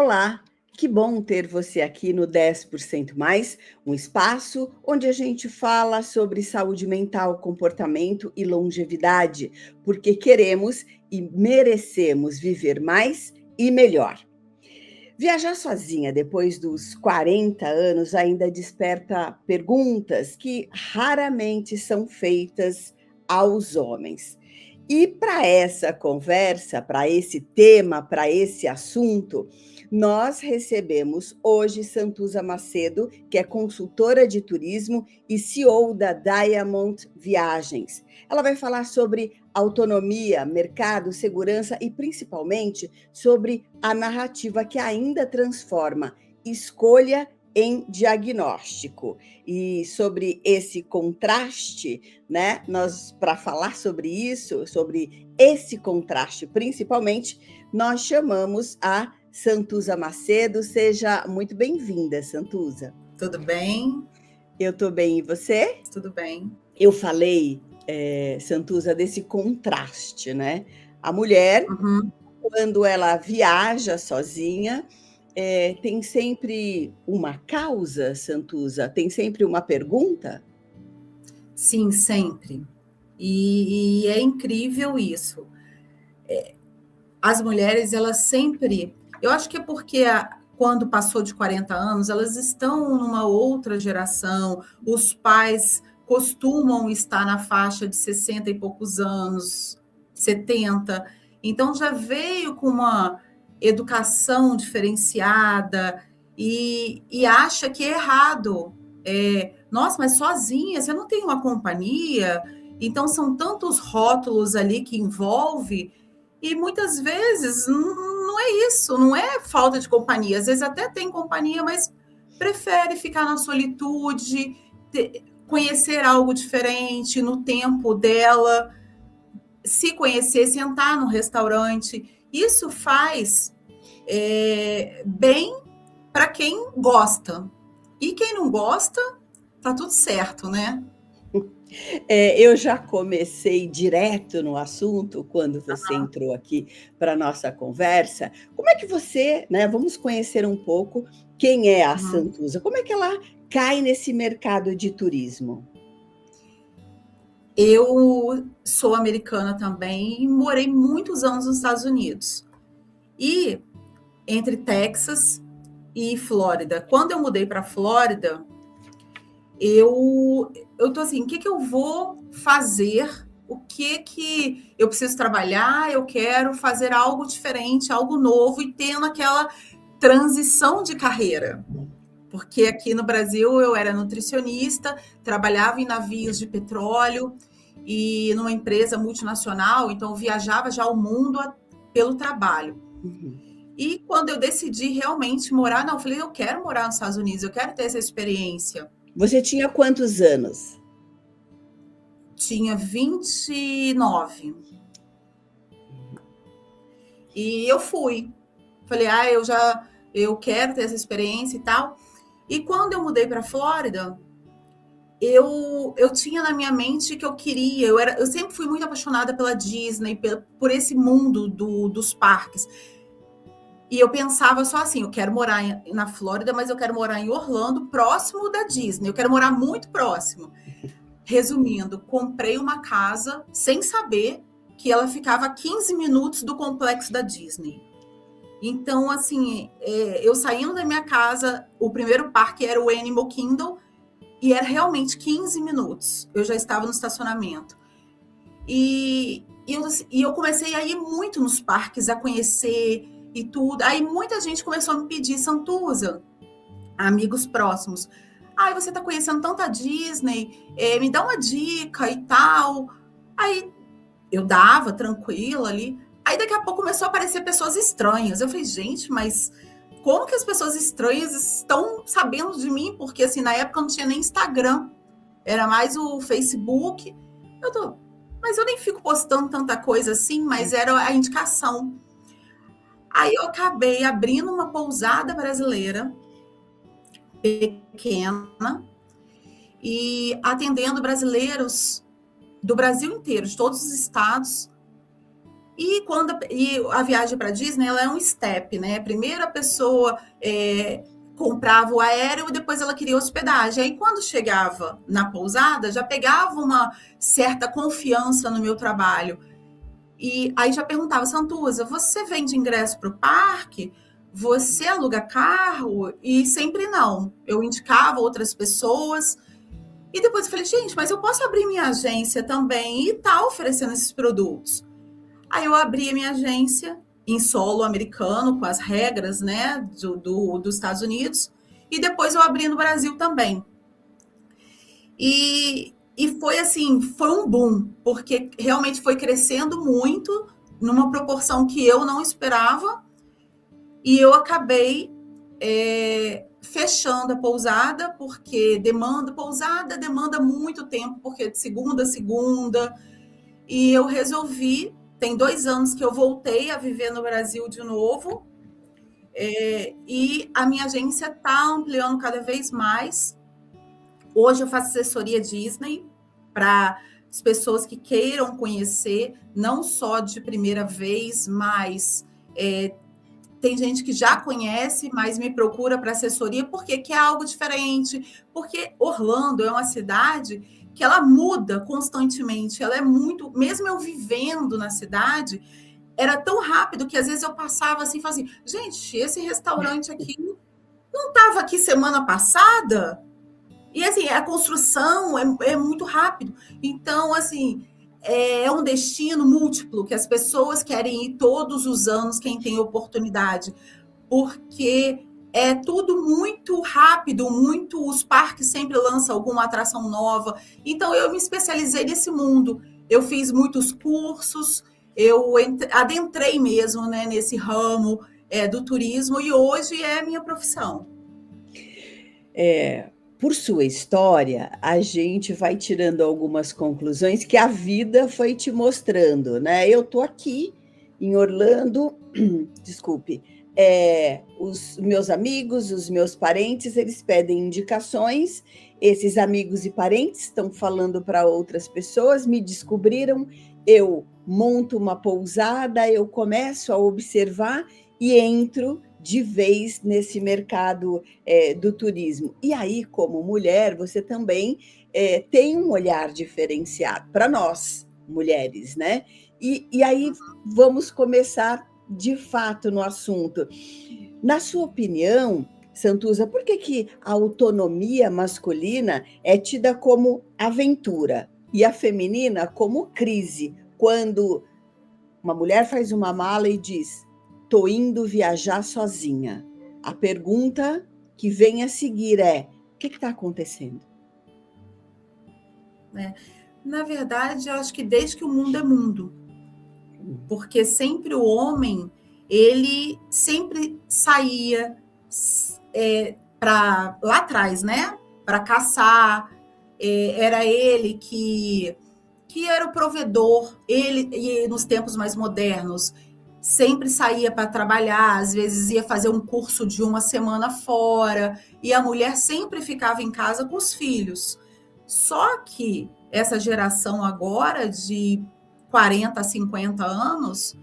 Olá, que bom ter você aqui no 10% Mais, um espaço onde a gente fala sobre saúde mental, comportamento e longevidade, porque queremos e merecemos viver mais e melhor. Viajar sozinha depois dos 40 anos ainda desperta perguntas que raramente são feitas aos homens. E para essa conversa, para esse tema, para esse assunto, nós recebemos hoje Santuza Macedo, que é consultora de turismo e CEO da Diamond Viagens. Ela vai falar sobre autonomia, mercado, segurança e principalmente sobre a narrativa que ainda transforma escolha em diagnóstico. E sobre esse contraste, né? Nós, para falar sobre isso, sobre esse contraste principalmente, nós chamamos a Santuza Macedo. Seja muito bem-vinda, Santuza. Tudo bem? Eu estou bem, e você? Tudo bem. Eu falei, Santuza, desse contraste, né? A mulher, quando ela viaja sozinha, tem sempre uma causa, Santuza? Tem sempre uma pergunta? Sim, sempre. E é incrível isso. As mulheres, elas sempre... Eu acho que é porque quando passou de 40 anos, elas estão numa outra geração, os pais costumam estar na faixa de 60 e poucos anos, 70. Então, já veio com uma educação diferenciada e acha que é errado. Nossa, mas sozinha, você não tem uma companhia? Então, são tantos rótulos ali que envolve, e muitas vezes não é isso, não é falta de companhia. Às vezes até tem companhia, mas prefere ficar na solitude, conhecer algo diferente no tempo dela, se conhecer, sentar no restaurante. Isso faz bem para quem gosta. E quem não gosta, tá tudo certo, né? Eu já comecei direto no assunto quando você entrou aqui para a nossa conversa. Como é que você, né? Vamos conhecer um pouco quem é a Santuza, como é que ela cai nesse mercado de turismo? Eu sou americana também e morei muitos anos nos Estados Unidos. E entre Texas e Flórida. Quando eu mudei para Flórida, eu tô assim, o que eu vou fazer? O que eu preciso trabalhar? Eu quero fazer algo diferente, algo novo e tendo aquela transição de carreira. Porque aqui no Brasil eu era nutricionista, trabalhava em navios de petróleo e numa empresa multinacional, então eu viajava já o mundo pelo trabalho. E quando eu decidi realmente morar, eu falei, eu quero morar nos Estados Unidos, eu quero ter essa experiência. Você tinha quantos anos? Tinha 29. E eu fui. Falei, eu quero ter essa experiência e tal. E quando eu mudei para a Flórida, eu tinha na minha mente que eu queria, eu sempre fui muito apaixonada pela Disney, por esse mundo dos parques. E eu pensava só assim, eu quero morar na Flórida, mas eu quero morar em Orlando, próximo da Disney. Eu quero morar muito próximo. Resumindo, comprei uma casa sem saber que ela ficava a 15 minutos do complexo da Disney. Então, assim, eu saindo da minha casa, o primeiro parque era o Animal Kingdom, e era realmente 15 minutos. Eu já estava no estacionamento. E eu comecei a ir muito nos parques, a conhecer e tudo. Aí muita gente começou a me pedir, Santuza, amigos próximos. Você está conhecendo tanta Disney, me dá uma dica e tal. Aí eu dava, tranquila ali. Aí daqui a pouco começou a aparecer pessoas estranhas. Eu falei, gente, mas como que as pessoas estranhas estão sabendo de mim? Porque assim, na época não tinha nem Instagram, era mais o Facebook. Mas eu nem fico postando tanta coisa assim, mas era a indicação. Aí eu acabei abrindo uma pousada brasileira pequena e atendendo brasileiros do Brasil inteiro, de todos os estados, E a viagem para Disney, ela é um step, né? Primeiro a pessoa comprava o aéreo e depois ela queria hospedagem. Aí quando chegava na pousada, já pegava uma certa confiança no meu trabalho. E aí já perguntava, Santuza, você vende ingresso para o parque? Você aluga carro? E sempre não. Eu indicava outras pessoas. E depois eu falei, gente, mas eu posso abrir minha agência também e tá oferecendo esses produtos. Aí eu abri a minha agência em solo americano, com as regras, né, dos Estados Unidos, e depois eu abri no Brasil também. E foi assim, foi um boom, porque realmente foi crescendo muito, numa proporção que eu não esperava, e eu acabei fechando a pousada, porque pousada demanda muito tempo, porque é de segunda a segunda, e eu resolvi, tem 2 anos que eu voltei a viver no Brasil de novo, e a minha agência está ampliando cada vez mais. Hoje eu faço assessoria Disney para as pessoas que queiram conhecer, não só de primeira vez, mas tem gente que já conhece, mas me procura para assessoria porque quer algo diferente. Porque Orlando é uma cidade que ela muda constantemente. Ela é muito, mesmo eu vivendo na cidade, era tão rápido que às vezes eu passava assim, falava assim, gente, esse restaurante aqui não estava aqui semana passada? E assim, a construção é muito rápido. Então, assim, é um destino múltiplo que as pessoas querem ir todos os anos, quem tem oportunidade, porque é tudo muito rápido, os parques sempre lançam alguma atração nova. Então, eu me especializei nesse mundo. Eu fiz muitos cursos, eu adentrei mesmo, né, nesse ramo do turismo e hoje é a minha profissão. Por sua história, a gente vai tirando algumas conclusões que a vida foi te mostrando, né? Eu tô aqui em Orlando, desculpe, os meus amigos, os meus parentes, eles pedem indicações, esses amigos e parentes estão falando para outras pessoas, me descobriram, eu monto uma pousada, eu começo a observar e entro de vez nesse mercado do turismo. E aí, como mulher, você também tem um olhar diferenciado para nós, mulheres, né? E aí vamos começar de fato no assunto. Na sua opinião, Santuza, por que a autonomia masculina é tida como aventura e a feminina como crise? Quando uma mulher faz uma mala e diz: "Tô indo viajar sozinha". A pergunta que vem a seguir é: o que está acontecendo? Na verdade, eu acho que desde que o mundo é mundo, porque sempre o homem, ele sempre saía para lá atrás, né? Para caçar, era ele que era o provedor, ele, e nos tempos mais modernos, sempre saía para trabalhar, às vezes ia fazer um curso de uma semana fora, e a mulher sempre ficava em casa com os filhos. Só que essa geração agora de 40 a 50 anos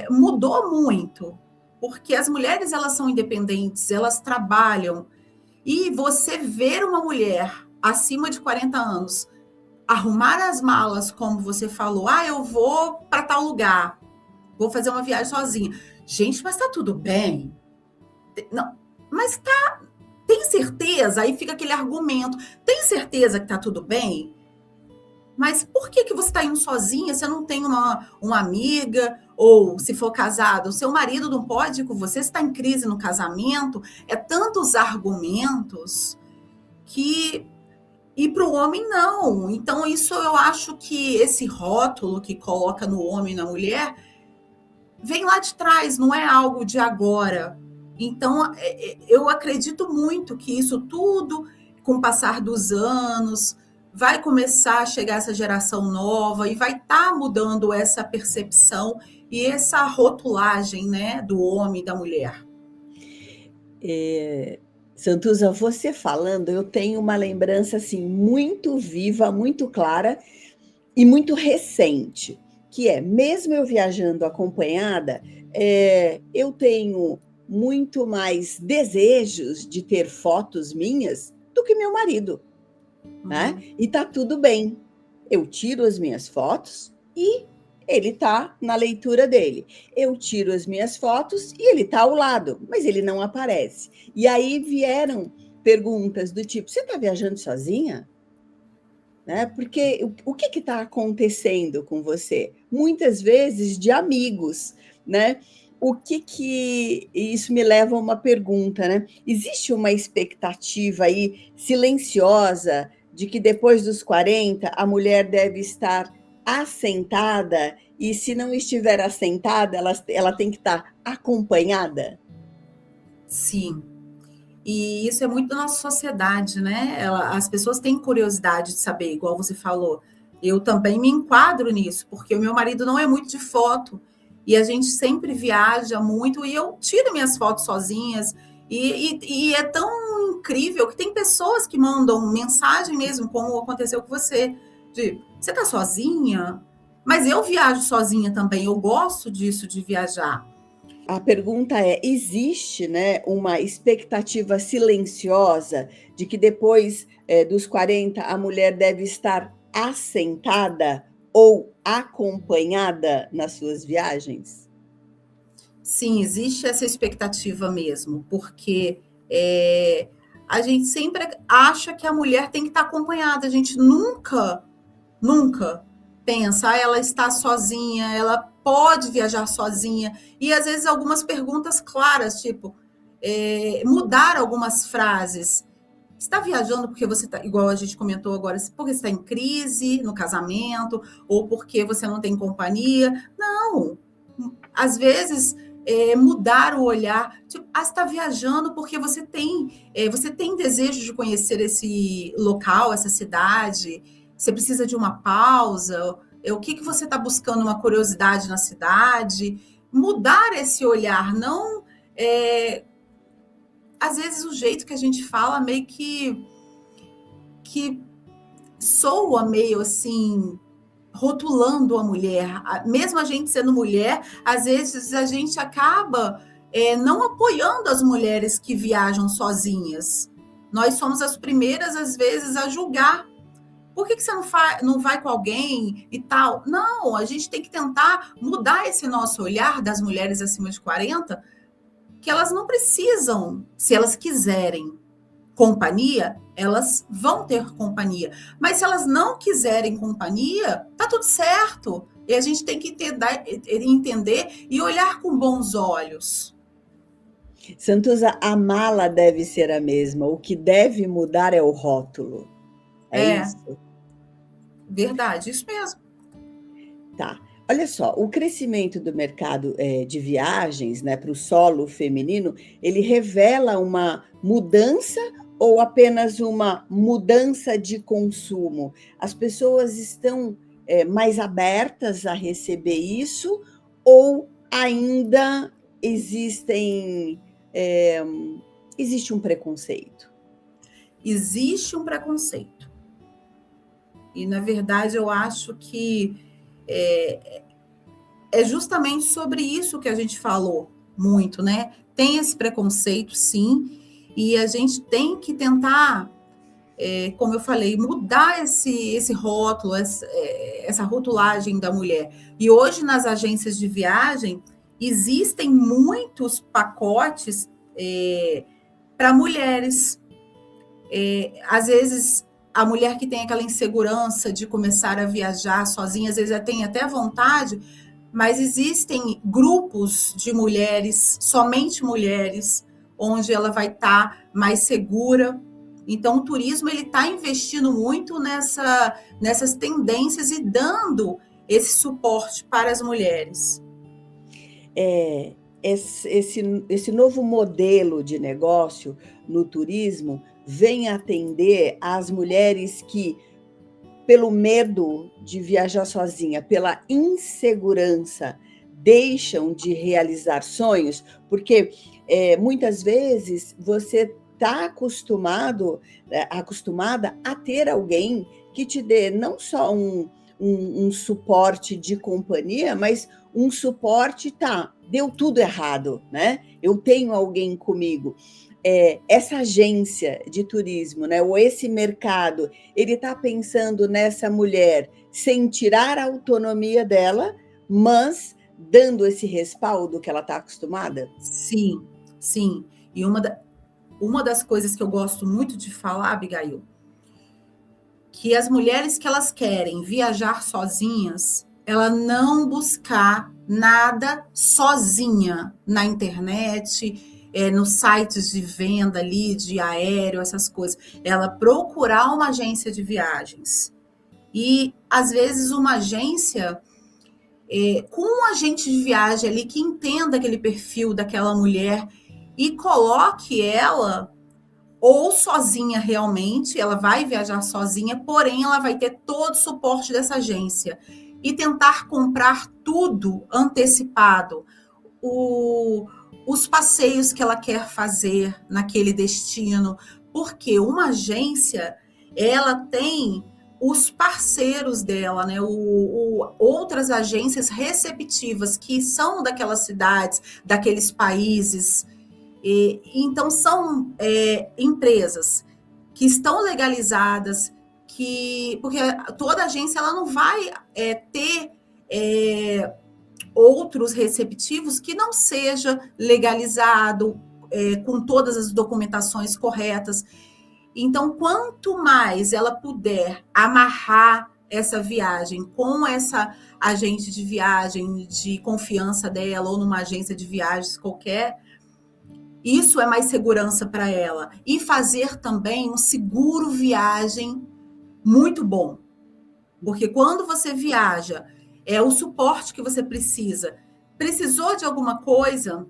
mudou muito, porque as mulheres elas são independentes, elas trabalham, e você ver uma mulher acima de 40 anos arrumar as malas, como você falou, eu vou para tal lugar, vou fazer uma viagem sozinha. Gente, mas tá tudo bem? Não, mas tá, tem certeza? Aí fica aquele argumento, tem certeza que tá tudo bem? Mas por que você está indo sozinha? Você não tem uma amiga? Ou, se for casado, o seu marido não pode ir com você? Você está em crise no casamento? É tantos argumentos que... E para o homem, não. Então, isso eu acho que esse rótulo que coloca no homem e na mulher vem lá de trás, não é algo de agora. Então, eu acredito muito que isso tudo, com o passar dos anos, vai começar a chegar essa geração nova e vai estar mudando essa percepção e essa rotulagem, né, do homem e da mulher. Santuza, você falando, eu tenho uma lembrança assim muito viva, muito clara e muito recente. que é, mesmo eu viajando acompanhada, eu tenho muito mais desejos de ter fotos minhas do que meu marido, né? E tá tudo bem. Eu tiro as minhas fotos e ele está na leitura dele. Eu tiro as minhas fotos e ele está ao lado, mas ele não aparece. E aí vieram perguntas do tipo: você está viajando sozinha? Né? Porque o que está acontecendo com você? Muitas vezes de amigos, né? O que isso me leva a uma pergunta, né? Existe uma expectativa aí silenciosa de que depois dos 40 a mulher deve estar assentada e se não estiver assentada, ela tem que estar acompanhada? Sim. E isso é muito da nossa sociedade, né? As pessoas têm curiosidade de saber, igual você falou. Eu também me enquadro nisso, porque o meu marido não é muito de foto e a gente sempre viaja muito e eu tiro minhas fotos sozinhas. E é tão incrível que tem pessoas que mandam mensagem mesmo, como aconteceu com você, de você tá sozinha? Mas eu viajo sozinha também, eu gosto disso de viajar. A pergunta é: existe, né, uma expectativa silenciosa de que depois dos 40 a mulher deve estar assentada ou acompanhada nas suas viagens? Sim, existe essa expectativa mesmo, porque é, a gente sempre acha que a mulher tem que estar acompanhada, a gente nunca pensa, ela está sozinha, ela pode viajar sozinha, e às vezes algumas perguntas claras, tipo, mudar algumas frases. Está viajando porque você está, igual a gente comentou agora, porque você está em crise no casamento, ou porque você não tem companhia. Não, às vezes mudar o olhar, tipo, você está viajando porque você tem desejo de conhecer esse local, essa cidade, você precisa de uma pausa, o que você está buscando, uma curiosidade na cidade, mudar esse olhar, não às vezes o jeito que a gente fala meio que soa meio assim, rotulando a mulher. Mesmo a gente sendo mulher, às vezes a gente acaba não apoiando as mulheres que viajam sozinhas. Nós somos as primeiras, às vezes, a julgar. Por que você não vai com alguém e tal? Não, a gente tem que tentar mudar esse nosso olhar das mulheres acima de 40, que elas não precisam, se elas quiserem companhia, elas vão ter companhia. Mas se elas não quiserem companhia, tá tudo certo. E a gente tem que entender e olhar com bons olhos. Santuza, a mala deve ser a mesma, o que deve mudar é o rótulo. É É, isso? verdade, isso mesmo. Tá. Olha só, o crescimento do mercado de viagens, né, para o solo feminino, ele revela uma mudança ou apenas uma mudança de consumo? As pessoas estão mais abertas a receber isso ou ainda existem, é, existe um preconceito? Existe um preconceito. E, na verdade, eu acho que é justamente sobre isso que a gente falou muito, né? Tem esse preconceito, sim, e a gente tem que tentar, como eu falei, mudar esse rótulo, essa rotulagem da mulher. E hoje, nas agências de viagem, existem muitos pacotes para mulheres. Às vezes, a mulher que tem aquela insegurança de começar a viajar sozinha, às vezes ela tem até vontade, mas existem grupos de mulheres, somente mulheres, onde ela vai estar mais segura. Então, o turismo ele está investindo muito nessas tendências e dando esse suporte para as mulheres. Esse novo modelo de negócio no turismo vem atender às mulheres que, pelo medo de viajar sozinha, pela insegurança, deixam de realizar sonhos, porque muitas vezes você está acostumada a ter alguém que te dê não só um suporte de companhia, mas um suporte, tá, deu tudo errado, né? Eu tenho alguém comigo. Essa agência de turismo, né, ou esse mercado, ele está pensando nessa mulher sem tirar a autonomia dela, mas dando esse respaldo que ela está acostumada? Sim, sim. E uma das coisas que eu gosto muito de falar, Abigail, que as mulheres que elas querem viajar sozinhas, ela não buscar nada sozinha na internet, nos sites de venda ali, de aéreo, essas coisas. Ela procurar uma agência de viagens. E, às vezes, uma agência com um agente de viagem ali que entenda aquele perfil daquela mulher e coloque ela ou sozinha realmente, ela vai viajar sozinha, porém ela vai ter todo o suporte dessa agência e tentar comprar tudo antecipado, os passeios que ela quer fazer naquele destino, porque uma agência, ela tem os parceiros dela, né? Outras agências receptivas que são daquelas cidades, daqueles países. Então, são empresas que estão legalizadas, porque toda agência ela não vai ter outros receptivos que não seja legalizado, com todas as documentações corretas. Então, quanto mais ela puder amarrar essa viagem com essa agente de viagem de confiança dela ou numa agência de viagens qualquer, isso é mais segurança para ela. E fazer também um seguro viagem muito bom. Porque quando você viaja, é o suporte que você precisa. Precisou de alguma coisa,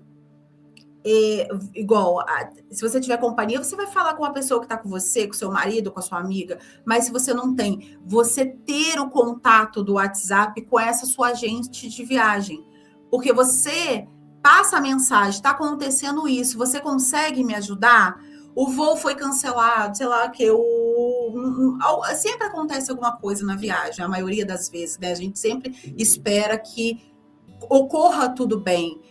igual, se você tiver companhia, você vai falar com a pessoa que está com você, com seu marido, com a sua amiga. Mas se você não tem, você ter o contato do WhatsApp com essa sua agente de viagem. Porque você passa a mensagem, está acontecendo isso, você consegue me ajudar? O voo foi cancelado, sei lá, sempre acontece alguma coisa na viagem, a maioria das vezes, né? A gente sempre espera que ocorra tudo bem.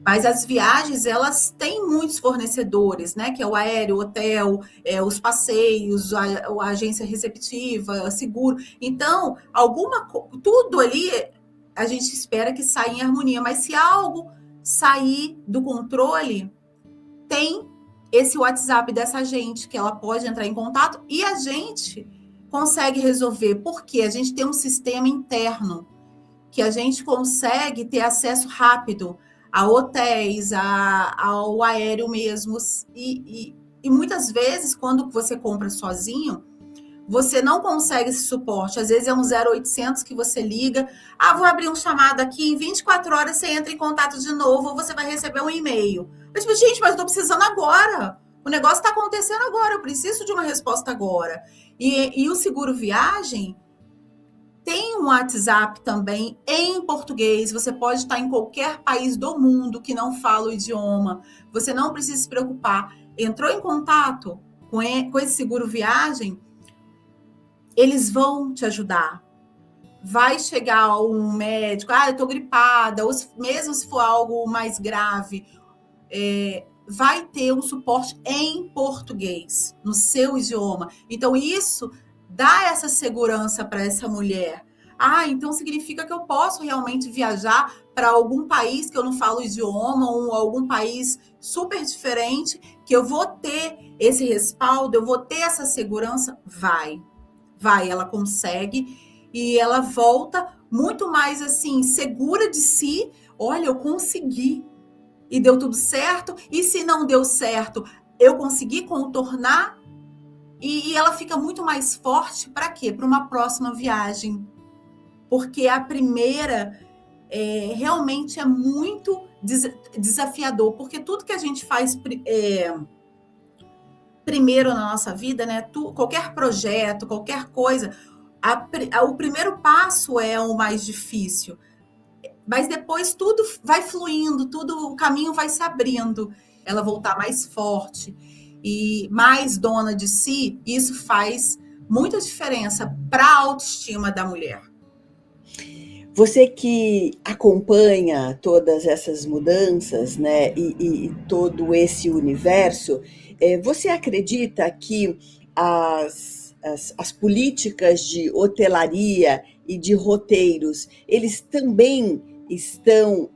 Mas as viagens, elas têm muitos fornecedores, né? Que é o aéreo, o hotel, os passeios, a agência receptiva, seguro. Então, tudo ali a gente espera que saia em harmonia. Mas se algo sair do controle, tem esse WhatsApp dessa agente, que ela pode entrar em contato e a gente consegue resolver, porque a gente tem um sistema interno que a gente consegue ter acesso rápido a hotéis, ao aéreo mesmo. E muitas vezes, quando você compra sozinho, você não consegue esse suporte. Às vezes é um 0800 que você liga. Vou abrir um chamado aqui, em 24 horas você entra em contato de novo, ou você vai receber um e-mail. Mas, gente, mas eu estou precisando agora. O negócio está acontecendo agora, eu preciso de uma resposta agora. E o seguro viagem tem um WhatsApp também em português. Você pode estar em qualquer país do mundo que não fala o idioma. Você não precisa se preocupar. Entrou em contato com esse seguro viagem, eles vão te ajudar. Vai chegar um médico, eu estou gripada, ou mesmo se for algo mais grave, vai ter um suporte em português, no seu idioma. Então, isso dá essa segurança para essa mulher. Então significa que eu posso realmente viajar para algum país que eu não falo o idioma, ou algum país super diferente, que eu vou ter esse respaldo, eu vou ter essa segurança? Vai, ela consegue, e ela volta muito mais assim, segura de si. Olha, eu consegui, e deu tudo certo, e se não deu certo, eu consegui contornar, e ela fica muito mais forte. Para quê? Para uma próxima viagem. Porque a primeira realmente é muito desafiador, porque tudo que a gente faz primeiro na nossa vida, né? Qualquer projeto, qualquer coisa, o primeiro passo é o mais difícil. Mas depois tudo vai fluindo, o caminho vai se abrindo. Ela voltar mais forte e mais dona de si, isso faz muita diferença para a autoestima da mulher. Você que acompanha todas essas mudanças, né, e todo esse universo, você acredita que as políticas de hotelaria e de roteiros, eles também estão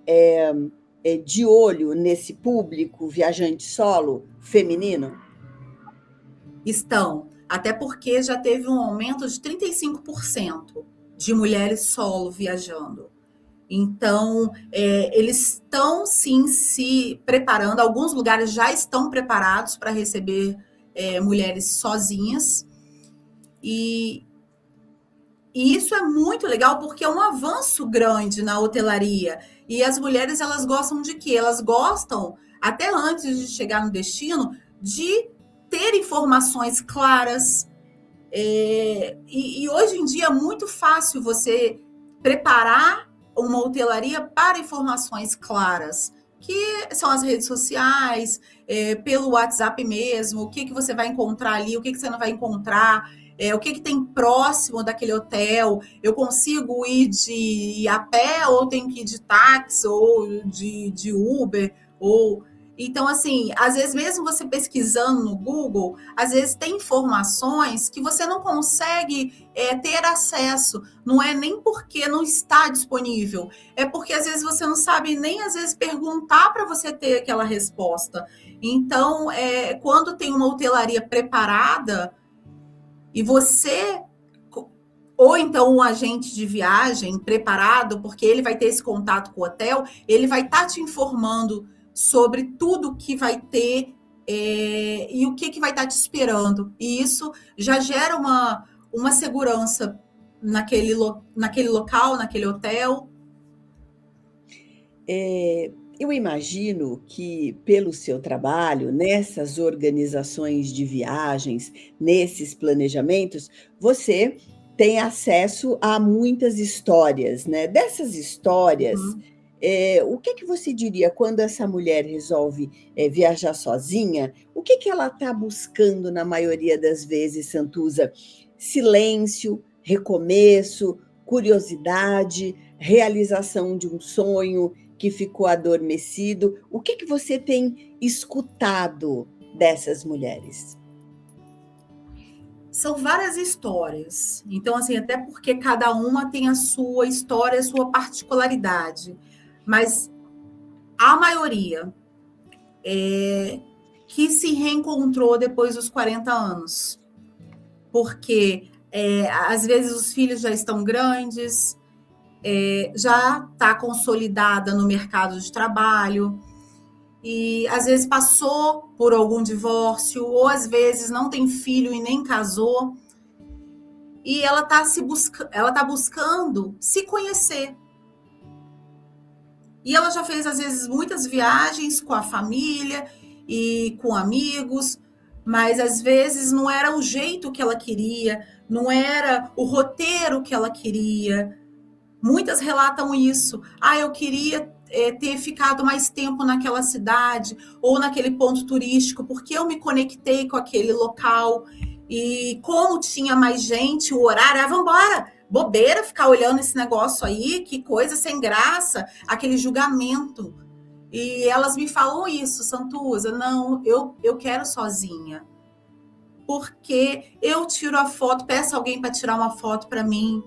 de olho nesse público viajante solo feminino? Estão, até porque já teve um aumento de 35% de mulheres solo viajando. Então, eles estão sim se preparando, alguns lugares já estão preparados para receber mulheres sozinhas, e, e isso é muito legal porque é um avanço grande na hotelaria. E as mulheres, elas gostam de quê? Elas gostam, até antes de chegar no destino, de ter informações claras. E hoje em dia é muito fácil você preparar uma hotelaria para informações claras, que são as redes sociais, pelo WhatsApp mesmo, o que, que você vai encontrar ali, o que, que você não vai encontrar, o que, que tem próximo daquele hotel, eu consigo ir de a pé, ou tenho que ir de táxi, ou de Uber, ou... Então, assim, às vezes mesmo você pesquisando no Google, às vezes tem informações que você não consegue ter acesso. Não é nem porque não está disponível, é porque às vezes você não sabe nem às vezes perguntar para você ter aquela resposta. Então, quando tem uma hotelaria preparada e você, ou então um agente de viagem preparado, porque ele vai ter esse contato com o hotel, ele vai estar te informando sobre tudo que vai ter e o que vai estar te esperando. E isso já gera uma segurança naquele local, naquele hotel. Eu imagino que, pelo seu trabalho, nessas organizações de viagens, nesses planejamentos, você tem acesso a muitas histórias, né? Dessas histórias, Uhum. o que que você diria quando essa mulher resolve, viajar sozinha? O que que ela está buscando na maioria das vezes, Santuza? Silêncio, recomeço, curiosidade, realização de um sonho que ficou adormecido. O que que você tem escutado dessas mulheres? São várias histórias. Então, assim, até porque cada uma tem a sua história, a sua particularidade. Mas a maioria que se reencontrou depois dos 40 anos. Porque às vezes os filhos já estão grandes, já está consolidada no mercado de trabalho, e às vezes passou por algum divórcio, ou às vezes não tem filho e nem casou, e ela está buscando se conhecer. E ela já fez, às vezes, muitas viagens com a família e com amigos, mas às vezes não era o jeito que ela queria, não era o roteiro que ela queria. Muitas relatam isso. Ah, eu queria ter ficado mais tempo naquela cidade ou naquele ponto turístico, porque eu me conectei com aquele local. E como tinha mais gente, o horário, vamos embora, bobeira ficar olhando esse negócio aí, que coisa sem graça, aquele julgamento. E elas me falam isso, Santuza, não, eu quero sozinha. Porque eu tiro a foto, peço alguém para tirar uma foto para mim,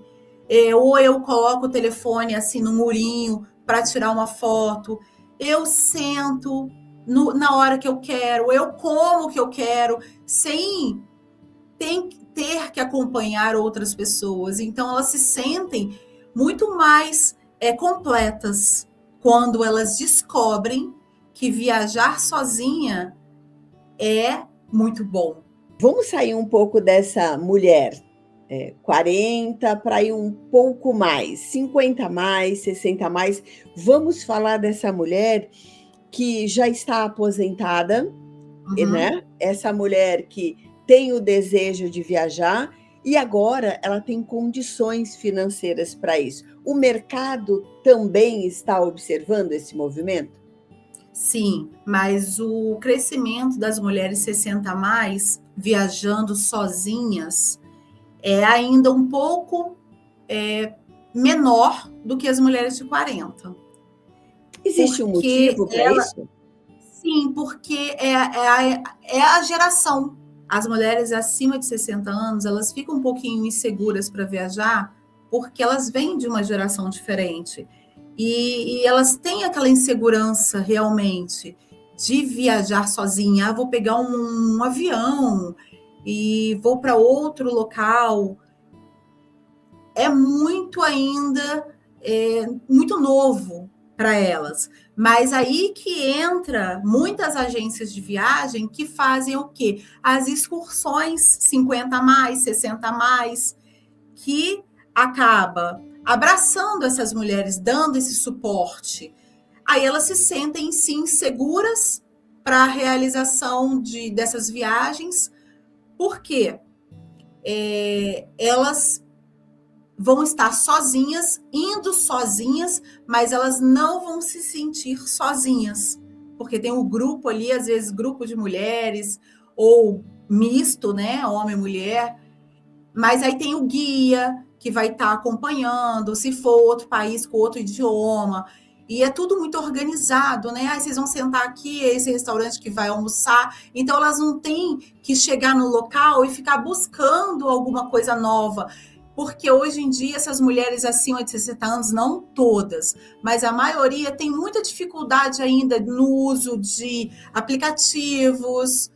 ou eu coloco o telefone assim no murinho para tirar uma foto, eu sento na hora que eu quero, eu como o que eu quero, sem ter que acompanhar outras pessoas. Então, elas se sentem muito mais completas quando elas descobrem que viajar sozinha é muito bom. Vamos sair um pouco dessa mulher, 40 para ir um pouco mais, 50 a mais, 60 a mais. Vamos falar dessa mulher que já está aposentada, Uhum. né? Essa mulher que tem o desejo de viajar e agora ela tem condições financeiras para isso. O mercado também está observando esse movimento? Sim, mas o crescimento das mulheres 60 a mais viajando sozinhas é ainda um pouco menor do que as mulheres de 40. Existe um motivo para isso? Sim, porque é a geração. As mulheres acima de 60 anos, elas ficam um pouquinho inseguras para viajar, porque elas vêm de uma geração diferente. E elas têm aquela insegurança realmente de viajar sozinha. Ah, vou pegar um avião e vou para outro local. É muito ainda, muito novo para elas. Mas aí que entra muitas agências de viagem que fazem o quê? As excursões 50 a mais, 60 a mais, que acaba abraçando essas mulheres, dando esse suporte. Aí elas se sentem, sim, seguras para a realização dessas viagens. Por quê? Elas vão estar sozinhas, indo sozinhas, mas elas não vão se sentir sozinhas, porque tem um grupo ali, às vezes grupo de mulheres, ou misto, né, homem e mulher, mas aí tem o guia que vai estar acompanhando, se for outro país com outro idioma, e é tudo muito organizado, né? Aí vocês vão sentar aqui, esse restaurante que vai almoçar, então elas não têm que chegar no local e ficar buscando alguma coisa nova, porque hoje em dia essas mulheres acima de 60 anos, não todas, mas a maioria tem muita dificuldade ainda no uso de aplicativos,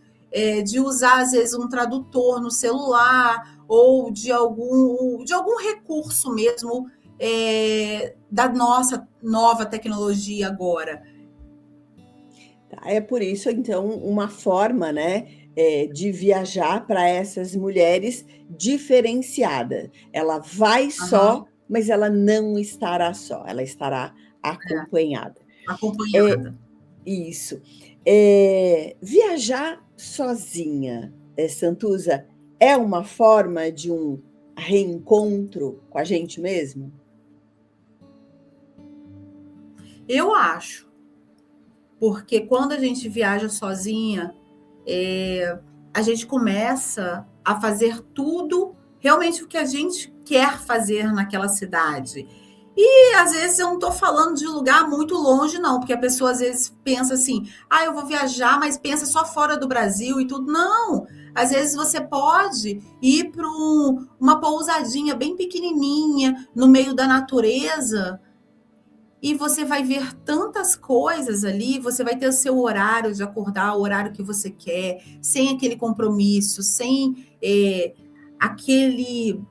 de usar às vezes um tradutor no celular ou de algum recurso mesmo da nossa nova tecnologia agora. É por isso, então, uma forma, né, de viajar para essas mulheres diferenciada. Ela vai Aham, só, mas ela não estará só, ela estará acompanhada. É acompanhada. isso. Viajar sozinha, Santuza, é uma forma de um reencontro com a gente mesmo? Eu acho, porque quando a gente viaja sozinha, a gente começa a fazer tudo realmente o que a gente quer fazer naquela cidade. E às vezes eu não estou falando de lugar muito longe, não, porque a pessoa às vezes pensa assim: ah, eu vou viajar, mas pensa só fora do Brasil e tudo. Não! Às vezes você pode ir para uma pousadinha bem pequenininha, no meio da natureza, e você vai ver tantas coisas ali, você vai ter o seu horário de acordar, o horário que você quer, sem aquele compromisso, sem aquele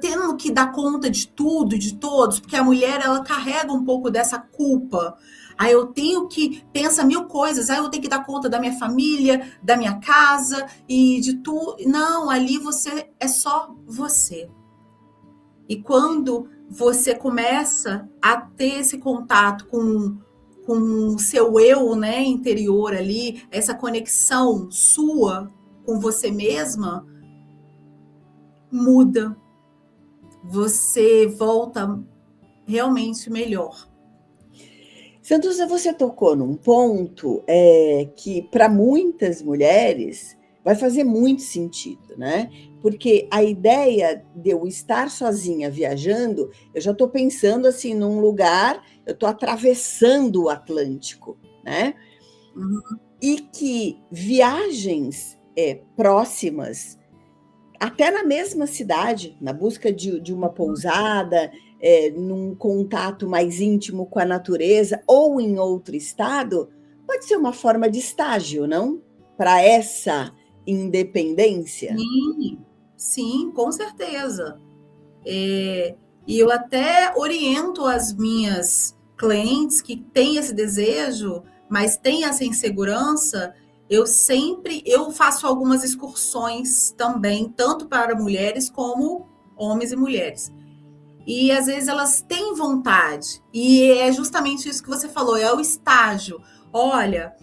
tendo que dar conta de tudo, de todos, porque a mulher ela carrega um pouco dessa culpa. Aí eu tenho que pensa mil coisas, aí eu tenho que dar conta da minha família, da minha casa e de tudo. Não, ali você é só você. E quando você começa a ter esse contato com o seu eu, né, interior ali, essa conexão sua com você mesma, muda. Você volta realmente melhor. Santuza, você tocou num ponto que para muitas mulheres vai fazer muito sentido, né? Porque a ideia de eu estar sozinha viajando, eu já estou pensando assim num lugar, eu estou atravessando o Atlântico, né? Uhum. E que viagens próximas, até na mesma cidade, na busca de uma pousada, num contato mais íntimo com a natureza ou em outro estado, pode ser uma forma de estágio, não? Para essa independência. Sim, sim, com certeza. E eu até oriento as minhas clientes que têm esse desejo, mas têm essa insegurança. Eu faço algumas excursões também, tanto para mulheres como homens e mulheres. E às vezes elas têm vontade, e é justamente isso que você falou, é o estágio. Olha,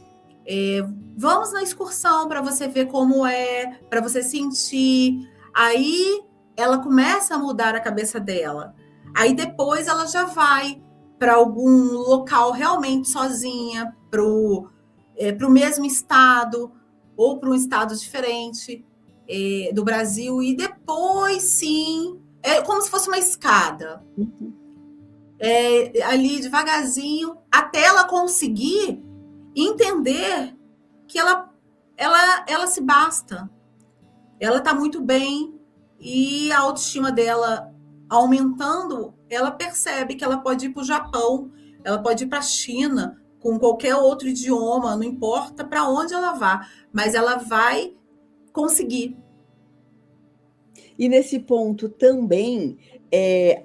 vamos na excursão para você ver como é, para você sentir. Aí ela começa a mudar a cabeça dela. Aí depois ela já vai para algum local realmente sozinha, pro mesmo estado ou para um estado diferente do Brasil. E depois sim É como se fosse uma escada. Uhum. Ali devagarzinho, até ela conseguir entender que ela se basta. Ela está muito bem e a autoestima dela aumentando, ela percebe que ela pode ir para o Japão, ela pode ir para a China com qualquer outro idioma, não importa para onde ela vá, mas ela vai conseguir. E nesse ponto também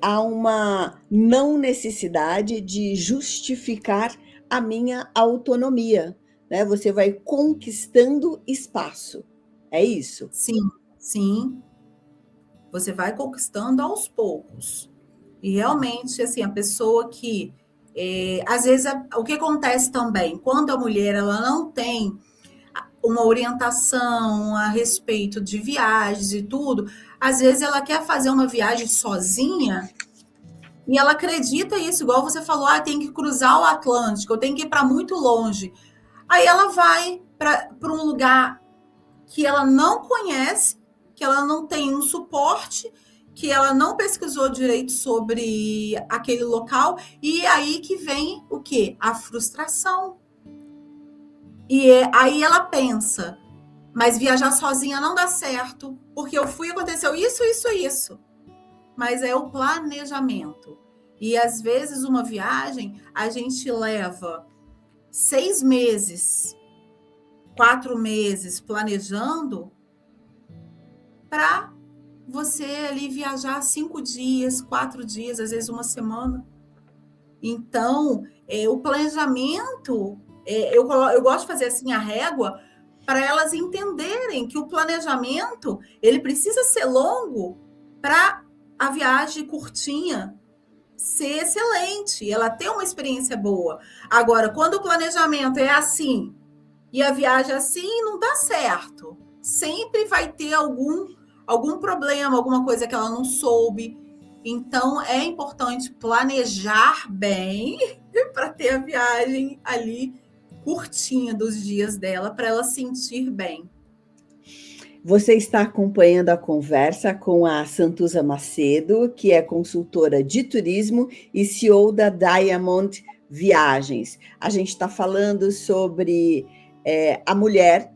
há uma não necessidade de justificar a minha autonomia, né? Você vai conquistando espaço, é isso? Sim, sim, você vai conquistando aos poucos. E realmente, assim, a pessoa que às vezes o que acontece também, quando a mulher ela não tem uma orientação a respeito de viagens e tudo, às vezes ela quer fazer uma viagem sozinha e ela acredita isso, igual você falou, tem que cruzar o Atlântico, eu tenho que ir para muito longe. Aí ela vai para um lugar que ela não conhece, que ela não tem um suporte, que ela não pesquisou direito sobre aquele local, e aí que vem o quê? A frustração. E aí ela pensa, mas viajar sozinha não dá certo, porque eu fui e aconteceu isso. Mas é o planejamento. E às vezes uma viagem a gente leva 6 meses, 4 meses planejando para você ali viajar 5 dias, 4 dias, às vezes uma semana. Então, o planejamento, eu gosto de fazer assim a régua para elas entenderem que o planejamento ele precisa ser longo para a viagem curtinha ser excelente, ela ter uma experiência boa. Agora, quando o planejamento é assim e a viagem é assim, não dá certo. Sempre vai ter algum problema, alguma coisa que ela não soube. Então, é importante planejar bem para ter a viagem ali curtinha dos dias dela, para ela sentir bem. Você está acompanhando a conversa com a Santuza Macedo, que é consultora de turismo e CEO da Diamond Viagens. A gente está falando sobre a mulher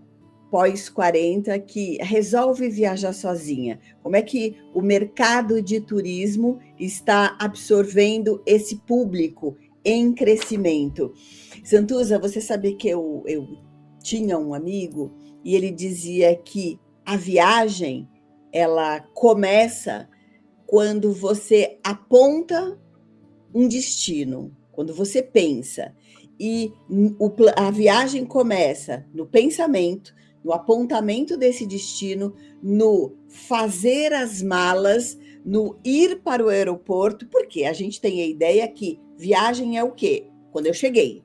pós-40 que resolve viajar sozinha. Como é que o mercado de turismo está absorvendo esse público em crescimento? Santuza, você sabe que eu tinha um amigo e ele dizia que a viagem, ela começa quando você aponta um destino, quando você pensa. E a viagem começa no pensamento, no apontamento desse destino, no fazer as malas, no ir para o aeroporto, porque a gente tem a ideia que viagem é o quê? Quando eu cheguei,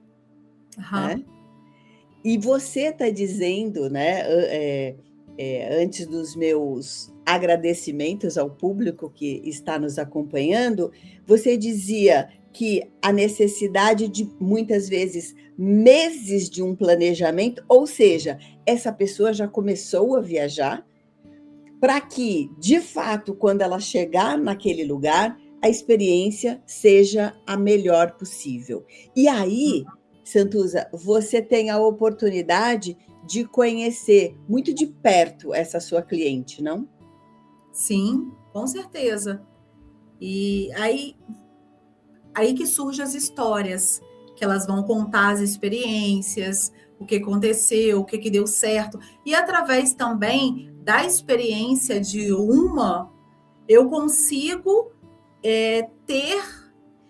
né? E você está dizendo, né, antes dos meus agradecimentos ao público que está nos acompanhando, você dizia que a necessidade de, muitas vezes, meses de um planejamento, ou seja, essa pessoa já começou a viajar, para que, de fato, quando ela chegar naquele lugar, a experiência seja a melhor possível. E aí, Santuza, você tem a oportunidade de conhecer muito de perto essa sua cliente, não? Sim, com certeza. E aí que surgem as histórias, que elas vão contar as experiências, o que aconteceu, o que deu certo. E através também da experiência de uma, eu consigo ter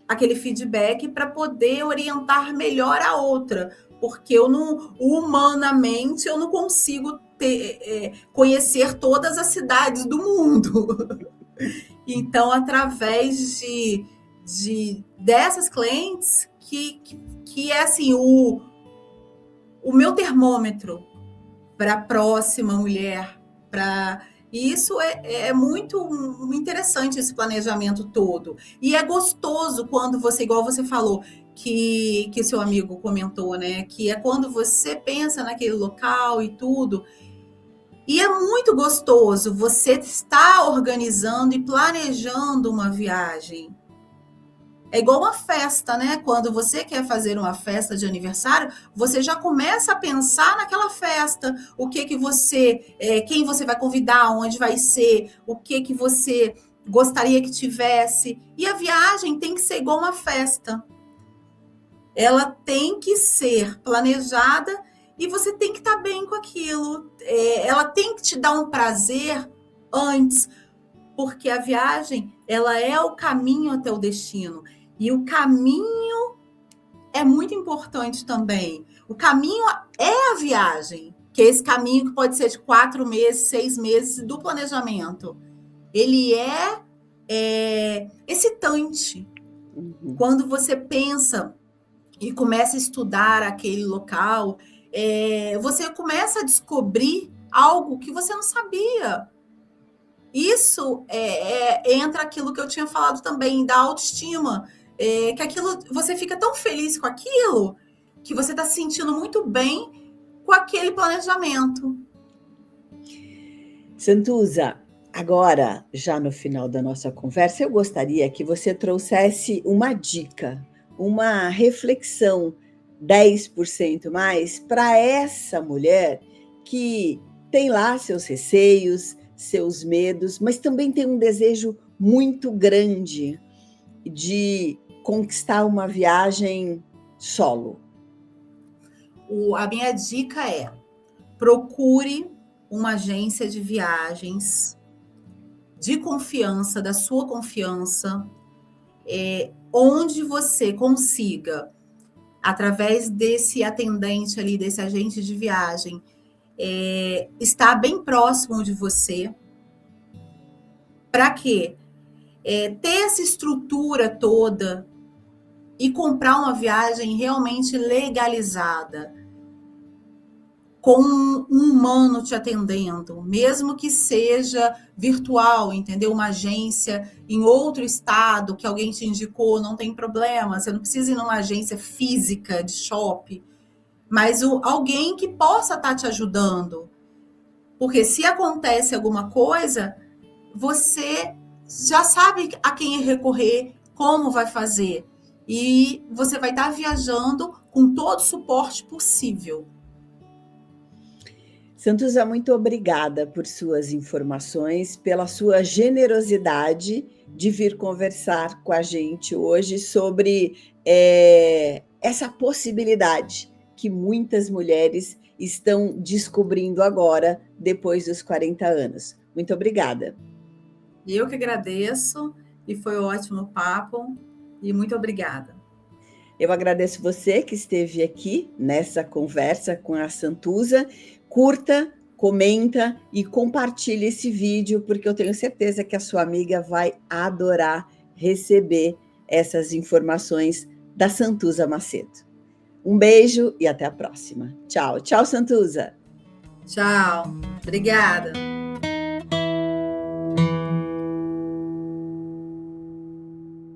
aquele feedback para poder orientar melhor a outra, porque humanamente, eu não consigo conhecer todas as cidades do mundo. Então, através dessas clientes, que é assim, o meu termômetro para a próxima mulher, e isso é muito interessante, esse planejamento todo. E é gostoso quando você, igual você falou, que seu amigo comentou, né? Que é quando você pensa naquele local e tudo, E é muito gostoso você estar organizando e planejando uma viagem. É igual uma festa, né? Quando você quer fazer uma festa de aniversário, você já começa a pensar naquela festa, o que que você, quem você vai convidar, onde vai ser, o que que você gostaria que tivesse. E a viagem tem que ser igual uma festa. Ela tem que ser planejada e você tem que estar bem com aquilo. Ela tem que te dar um prazer antes, porque a viagem, ela é o caminho até o destino. E o caminho é muito importante também. O caminho é a viagem, que é esse caminho que pode ser de 4 meses, 6 meses do planejamento. Ele é excitante. Uhum. Quando você pensa e começa a estudar aquele local, você começa a descobrir algo que você não sabia. Isso entra aquilo que eu tinha falado também, da autoestima. Que aquilo, você fica tão feliz com aquilo que você está se sentindo muito bem com aquele planejamento. Santuza, agora, já no final da nossa conversa, eu gostaria que você trouxesse uma dica, uma reflexão 10% mais para essa mulher que tem lá seus receios, seus medos, mas também tem um desejo muito grande de conquistar uma viagem solo. A minha dica é: procure uma agência de viagens de confiança, da sua confiança, onde você consiga, através desse atendente ali, desse agente de viagem, estar bem próximo de você. Para quê? Ter essa estrutura toda e comprar uma viagem realmente legalizada, com um humano te atendendo, mesmo que seja virtual, entendeu? Uma agência em outro estado que alguém te indicou, não tem problema, você não precisa ir numa agência física de shopping, mas alguém que possa estar te ajudando. Porque se acontece alguma coisa, você já sabe a quem recorrer, como vai fazer. E você vai estar viajando com todo o suporte possível. Santuza, muito obrigada por suas informações, pela sua generosidade de vir conversar com a gente hoje sobre essa possibilidade que muitas mulheres estão descobrindo agora, depois dos 40 anos. Muito obrigada. Eu que agradeço, e foi um ótimo papo, e muito obrigada. Eu agradeço você que esteve aqui nessa conversa com a Santuza. Curta, comenta e compartilhe esse vídeo, porque eu tenho certeza que a sua amiga vai adorar receber essas informações da Santuza Macedo. Um beijo e até a próxima. Tchau, tchau, Santuza. Tchau, obrigada.